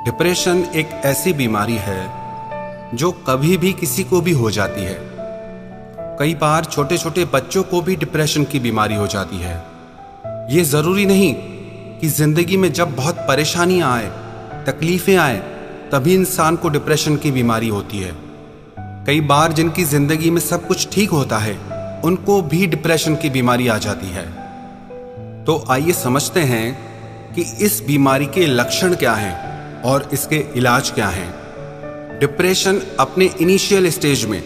Depression एक ऐसी बीमारी है जो कभी भी किसी को भी हो जाती है। कई बार छोटे छोटे बच्चों को भी डिप्रेशन की बीमारी हो जाती है। ये ज़रूरी नहीं कि ज़िंदगी में जब बहुत परेशानियां आए, तकलीफ़ें आए, तभी इंसान को डिप्रेशन की बीमारी होती है। कई बार जिनकी ज़िंदगी में सब कुछ ठीक होता है, उनको भी डिप्रेशन की बीमारी आ जाती है। तो आइए समझते हैं कि इस बीमारी के लक्षण क्या हैं और इसके इलाज क्या हैं। डिप्रेशन अपने इनिशियल स्टेज में,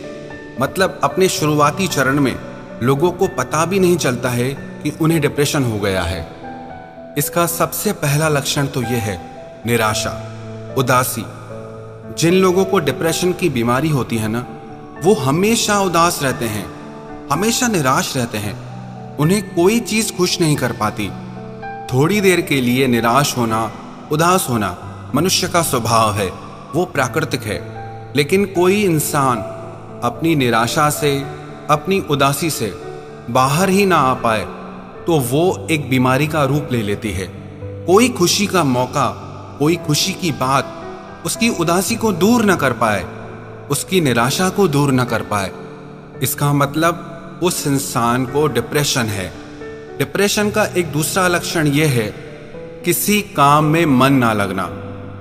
मतलब अपने शुरुआती चरण में, लोगों को पता भी नहीं चलता है कि उन्हें डिप्रेशन हो गया है। इसका सबसे पहला लक्षण तो यह है निराशा, उदासी। जिन लोगों को डिप्रेशन की बीमारी होती है ना, वो हमेशा उदास रहते हैं, हमेशा निराश रहते हैं। उन्हें कोई चीज़ खुश नहीं कर पाती। थोड़ी देर के लिए निराश होना, उदास होना मनुष्य का स्वभाव है, वो प्राकृतिक है। लेकिन कोई इंसान अपनी निराशा से, अपनी उदासी से बाहर ही ना आ पाए तो वो एक बीमारी का रूप ले लेती है। कोई खुशी का मौका, कोई खुशी की बात उसकी उदासी को दूर न कर पाए, उसकी निराशा को दूर न कर पाए, इसका मतलब उस इंसान को डिप्रेशन है। डिप्रेशन का एक दूसरा लक्षण यह है किसी काम में मन ना लगना।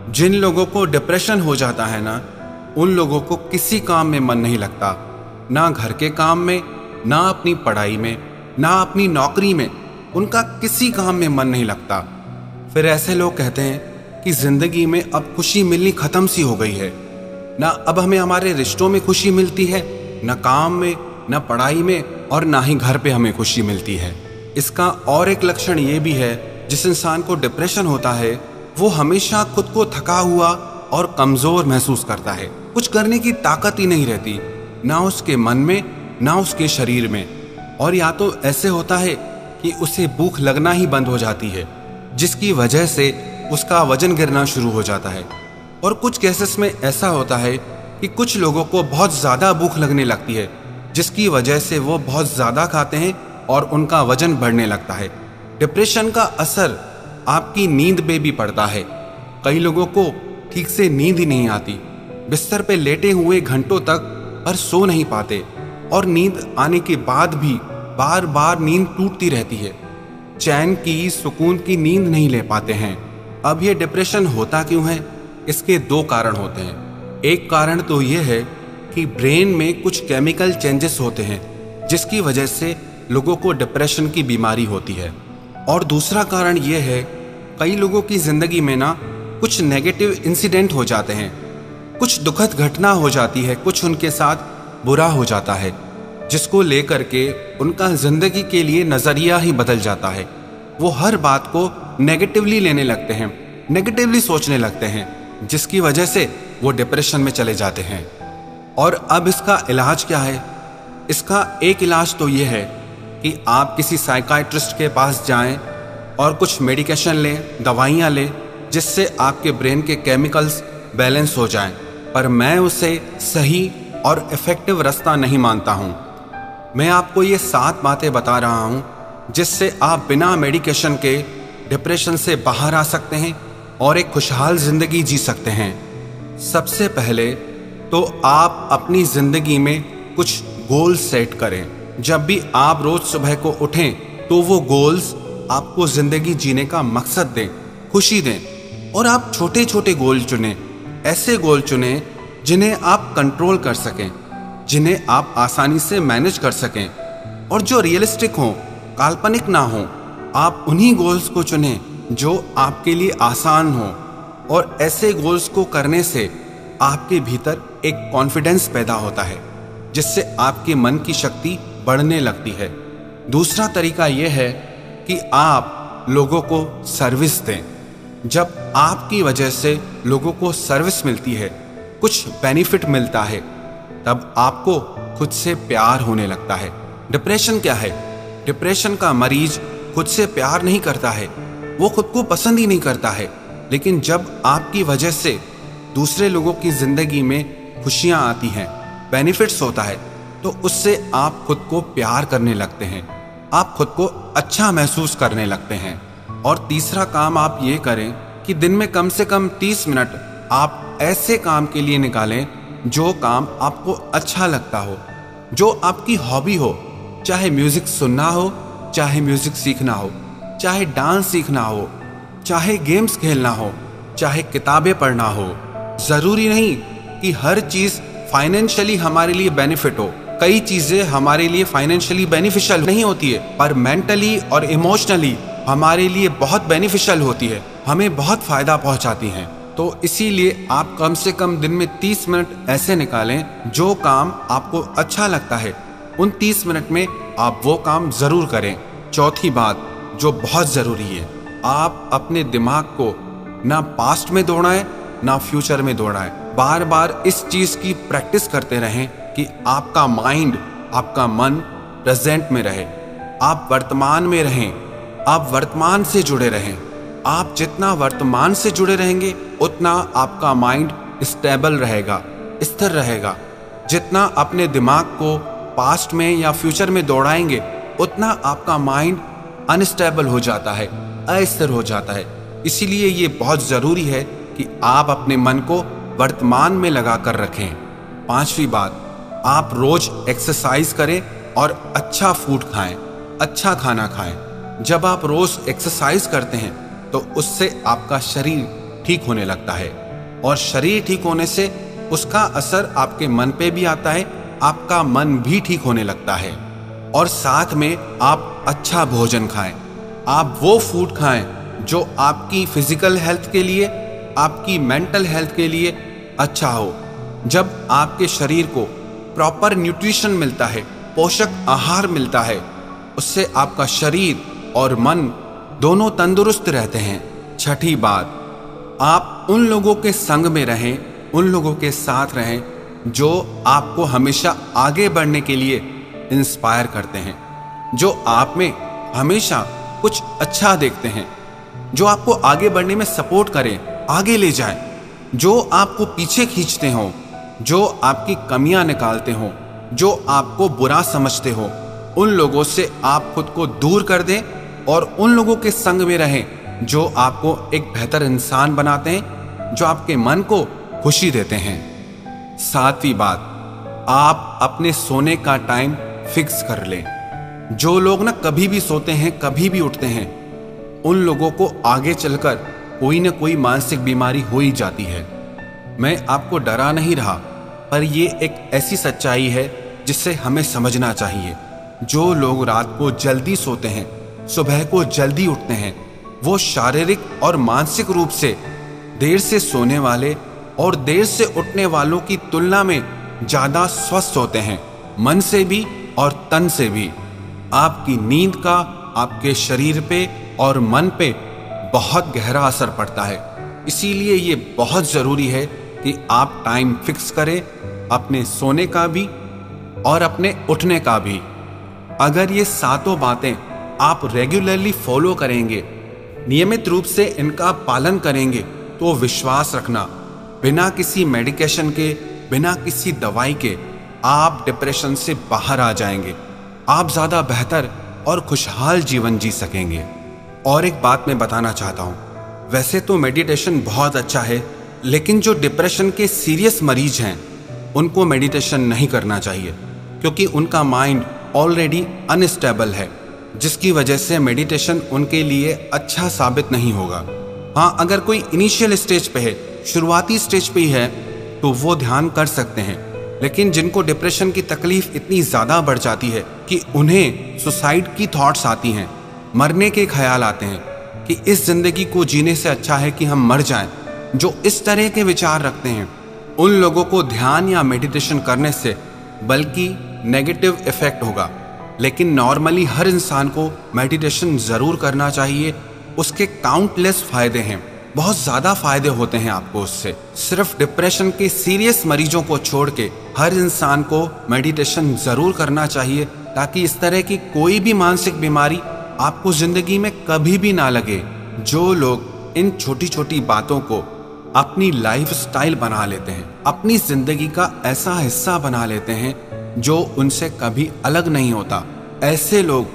जिन लोगों को डिप्रेशन हो जाता है ना, उन लोगों को किसी काम में मन नहीं लगता, ना घर के काम में, ना अपनी पढ़ाई में, ना अपनी नौकरी में। उनका किसी काम में मन नहीं लगता। फिर ऐसे लोग कहते हैं कि जिंदगी में अब खुशी मिलनी खत्म सी हो गई है। ना अब हमें हमारे रिश्तों में खुशी मिलती है, ना काम में, ना पढ़ाई में, और ना ही घर पे हमें खुशी मिलती है। इसका और एक लक्षण ये भी है, जिस इंसान को डिप्रेशन होता है वो हमेशा खुद को थका हुआ और कमजोर महसूस करता है। कुछ करने की ताकत ही नहीं रहती, ना उसके मन में, ना उसके शरीर में। और या तो ऐसे होता है कि उसे भूख लगना ही बंद हो जाती है, जिसकी वजह से उसका वजन गिरना शुरू हो जाता है। और कुछ केसेस में ऐसा होता है कि कुछ लोगों को बहुत ज़्यादा भूख लगने लगती है, जिसकी वजह से वो बहुत ज़्यादा खाते हैं और उनका वजन बढ़ने लगता है। डिप्रेशन का असर आपकी नींद पे भी पड़ता है। कई लोगों को ठीक से नींद ही नहीं आती, बिस्तर पे लेटे हुए घंटों तक पर सो नहीं पाते, और नींद आने के बाद भी बार बार नींद टूटती रहती है। चैन की, सुकून की नींद नहीं ले पाते हैं। अब ये डिप्रेशन होता क्यों है? इसके दो कारण होते हैं। एक कारण तो ये है कि ब्रेन में कुछ केमिकल चेंजेस होते हैं, जिसकी वजह से लोगों को डिप्रेशन की बीमारी होती है। और दूसरा कारण ये है, कई लोगों की ज़िंदगी में ना कुछ नेगेटिव इंसिडेंट हो जाते हैं, कुछ दुखद घटना हो जाती है, कुछ उनके साथ बुरा हो जाता है, जिसको लेकर के उनका ज़िंदगी के लिए नज़रिया ही बदल जाता है। वो हर बात को नेगेटिवली लेने लगते हैं, नेगेटिवली सोचने लगते हैं, जिसकी वजह से वो डिप्रेशन में चले जाते हैं। और अब इसका इलाज क्या है? इसका एक इलाज तो ये है कि आप किसी साइकाइट्रिस्ट के पास जाएं और कुछ मेडिकेशन लें, दवाइयाँ लें, जिससे आपके ब्रेन के केमिकल्स बैलेंस हो जाएं। पर मैं उसे सही और इफ़ेक्टिव रास्ता नहीं मानता हूँ। मैं आपको ये 7 बातें बता रहा हूँ जिससे आप बिना मेडिकेशन के डिप्रेशन से बाहर आ सकते हैं और एक खुशहाल ज़िंदगी जी सकते हैं। सबसे पहले तो आप अपनी ज़िंदगी में कुछ गोल सेट करें। जब भी आप रोज़ सुबह को उठें तो वो गोल्स आपको ज़िंदगी जीने का मकसद दें, खुशी दें। और आप छोटे छोटे गोल चुनें, ऐसे गोल चुनें जिन्हें आप कंट्रोल कर सकें, जिन्हें आप आसानी से मैनेज कर सकें, और जो रियलिस्टिक हों, काल्पनिक ना हों। आप उन्हीं गोल्स को चुनें जो आपके लिए आसान हों। और ऐसे गोल्स को करने से आपके भीतर एक कॉन्फिडेंस पैदा होता है, जिससे आपके मन की शक्ति बढ़ने लगती है। दूसरा तरीका यह है कि आप लोगों को सर्विस दें। जब आपकी वजह से लोगों को सर्विस मिलती है, कुछ बेनिफिट मिलता है, तब आपको खुद से प्यार होने लगता है। डिप्रेशन क्या है? डिप्रेशन का मरीज खुद से प्यार नहीं करता है, वो खुद को पसंद ही नहीं करता है। लेकिन जब आपकी वजह से दूसरे लोगों की जिंदगी में खुशियां आती हैं, बेनिफिट्स होता है, तो उससे आप खुद को प्यार करने लगते हैं, आप खुद को अच्छा महसूस करने लगते हैं। और तीसरा काम आप ये करें कि दिन में कम से कम 30 मिनट आप ऐसे काम के लिए निकालें जो काम आपको अच्छा लगता हो, जो आपकी हॉबी हो। चाहे म्यूजिक सुनना हो, चाहे म्यूजिक सीखना हो, चाहे डांस सीखना हो, चाहे गेम्स खेलना हो, चाहे किताबें पढ़ना हो। जरूरी नहीं कि हर चीज फाइनेंशियली हमारे लिए बेनिफिट हो। कई चीजें हमारे लिए फाइनेंशियली बेनिफिशियल नहीं होती है, पर मेंटली और इमोशनली हमारे लिए बहुत बेनिफिशियल होती है, हमें बहुत फायदा पहुंचाती हैं। तो इसीलिए आप कम से कम दिन में 30 मिनट ऐसे निकालें जो काम आपको अच्छा लगता है, उन 30 मिनट में आप वो काम जरूर करें। चौथी बात जो बहुत जरूरी है, आप अपने दिमाग को ना पास्ट में दौड़ाएं ना फ्यूचर में दौड़ाएं। बार बार इस चीज की प्रैक्टिस करते रहें कि आपका माइंड, आपका मन प्रेजेंट में रहे, आप वर्तमान में रहें, आप वर्तमान से जुड़े रहें। आप जितना वर्तमान से जुड़े रहेंगे उतना आपका माइंड स्टेबल रहेगा, स्थिर रहेगा। जितना अपने दिमाग को पास्ट में या फ्यूचर में दौड़ाएंगे उतना आपका माइंड अनस्टेबल हो जाता है, अस्थिर हो जाता है। इसीलिए ये बहुत जरूरी है कि आप अपने मन को वर्तमान में लगा कर रखें। पांचवी बात, आप रोज एक्सरसाइज करें और अच्छा फूड खाएं, अच्छा खाना खाएं। जब आप रोज एक्सरसाइज करते हैं तो उससे आपका शरीर ठीक होने लगता है, और शरीर ठीक होने से उसका असर आपके मन पे भी आता है, आपका मन भी ठीक होने लगता है। और साथ में आप अच्छा भोजन खाएं, आप वो फूड खाएं जो आपकी फिजिकल हेल्थ के लिए, आपकी मेंटल हेल्थ के लिए अच्छा हो। जब आपके शरीर को प्रॉपर न्यूट्रिशन मिलता है, पोषक आहार मिलता है, उससे आपका शरीर और मन दोनों तंदुरुस्त रहते हैं। छठी बात, आप उन लोगों के संग में रहें, उन लोगों के साथ रहें जो आपको हमेशा आगे बढ़ने के लिए इंस्पायर करते हैं, जो आप में हमेशा कुछ अच्छा देखते हैं, जो आपको आगे बढ़ने में सपोर्ट करें, आगे ले जाएं, जो आपको पीछे खींचते हों, जो आपकी कमियां निकालते हों, जो आपको बुरा समझते हो। उन लोगों से आप खुद को दूर कर दें और उन लोगों के संग में रहें जो आपको एक बेहतर इंसान बनाते हैं, जो आपके मन को खुशी देते हैं। सातवीं बात, आप अपने सोने का टाइम फिक्स कर लें। जो लोग ना कभी भी सोते हैं, कभी भी उठते हैं, उन लोगों को आगे चलकर कोई ना कोई मानसिक बीमारी हो ही जाती है। मैं आपको डरा नहीं रहा, पर यह एक ऐसी सच्चाई है जिसे हमें समझना चाहिए। जो लोग रात को जल्दी सोते हैं, सुबह को जल्दी उठते हैं, वो शारीरिक और मानसिक रूप से देर से सोने वाले और देर से उठने वालों की तुलना में ज्यादा स्वस्थ होते हैं, मन से भी और तन से भी। आपकी नींद का आपके शरीर पे और मन पे बहुत गहरा असर पड़ता है। इसीलिए ये बहुत जरूरी है कि आप टाइम फिक्स करें, अपने सोने का भी और अपने उठने का भी। अगर ये सातों बातें आप रेगुलरली फॉलो करेंगे, नियमित रूप से इनका पालन करेंगे, तो विश्वास रखना, बिना किसी मेडिकेशन के, बिना किसी दवाई के आप डिप्रेशन से बाहर आ जाएंगे। आप ज़्यादा बेहतर और खुशहाल जीवन जी सकेंगे। और एक बात मैं बताना चाहता हूँ, वैसे तो मेडिटेशन बहुत अच्छा है, लेकिन जो डिप्रेशन के सीरियस मरीज हैं उनको मेडिटेशन नहीं करना चाहिए, क्योंकि उनका माइंड ऑलरेडी अनस्टेबल है, जिसकी वजह से मेडिटेशन उनके लिए अच्छा साबित नहीं होगा। हाँ, अगर कोई इनिशियल स्टेज पे है, शुरुआती स्टेज पे ही है, तो वो ध्यान कर सकते हैं। लेकिन जिनको डिप्रेशन की तकलीफ इतनी ज़्यादा बढ़ जाती है कि उन्हें सुसाइड की थॉट्स आती हैं, मरने के ख्याल आते हैं कि इस जिंदगी को जीने से अच्छा है कि हम मर जाएं, जो इस तरह के विचार रखते हैं, उन लोगों को ध्यान या मेडिटेशन करने से बल्कि नेगेटिव इफेक्ट होगा। लेकिन नॉर्मली हर इंसान को मेडिटेशन ज़रूर करना चाहिए। उसके काउंटलेस फ़ायदे हैं, बहुत ज़्यादा फ़ायदे होते हैं आपको उससे। सिर्फ डिप्रेशन के सीरियस मरीजों को छोड़ के हर इंसान को मेडिटेशन ज़रूर करना चाहिए, ताकि इस तरह की कोई भी मानसिक बीमारी आपको ज़िंदगी में कभी भी ना लगे। जो लोग इन छोटी छोटी बातों को अपनी लाइफ स्टाइल बना लेते हैं, अपनी ज़िंदगी का ऐसा हिस्सा बना लेते हैं जो उनसे कभी अलग नहीं होता, ऐसे लोग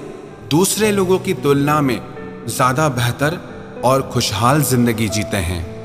दूसरे लोगों की तुलना में ज़्यादा बेहतर और खुशहाल जिंदगी जीते हैं।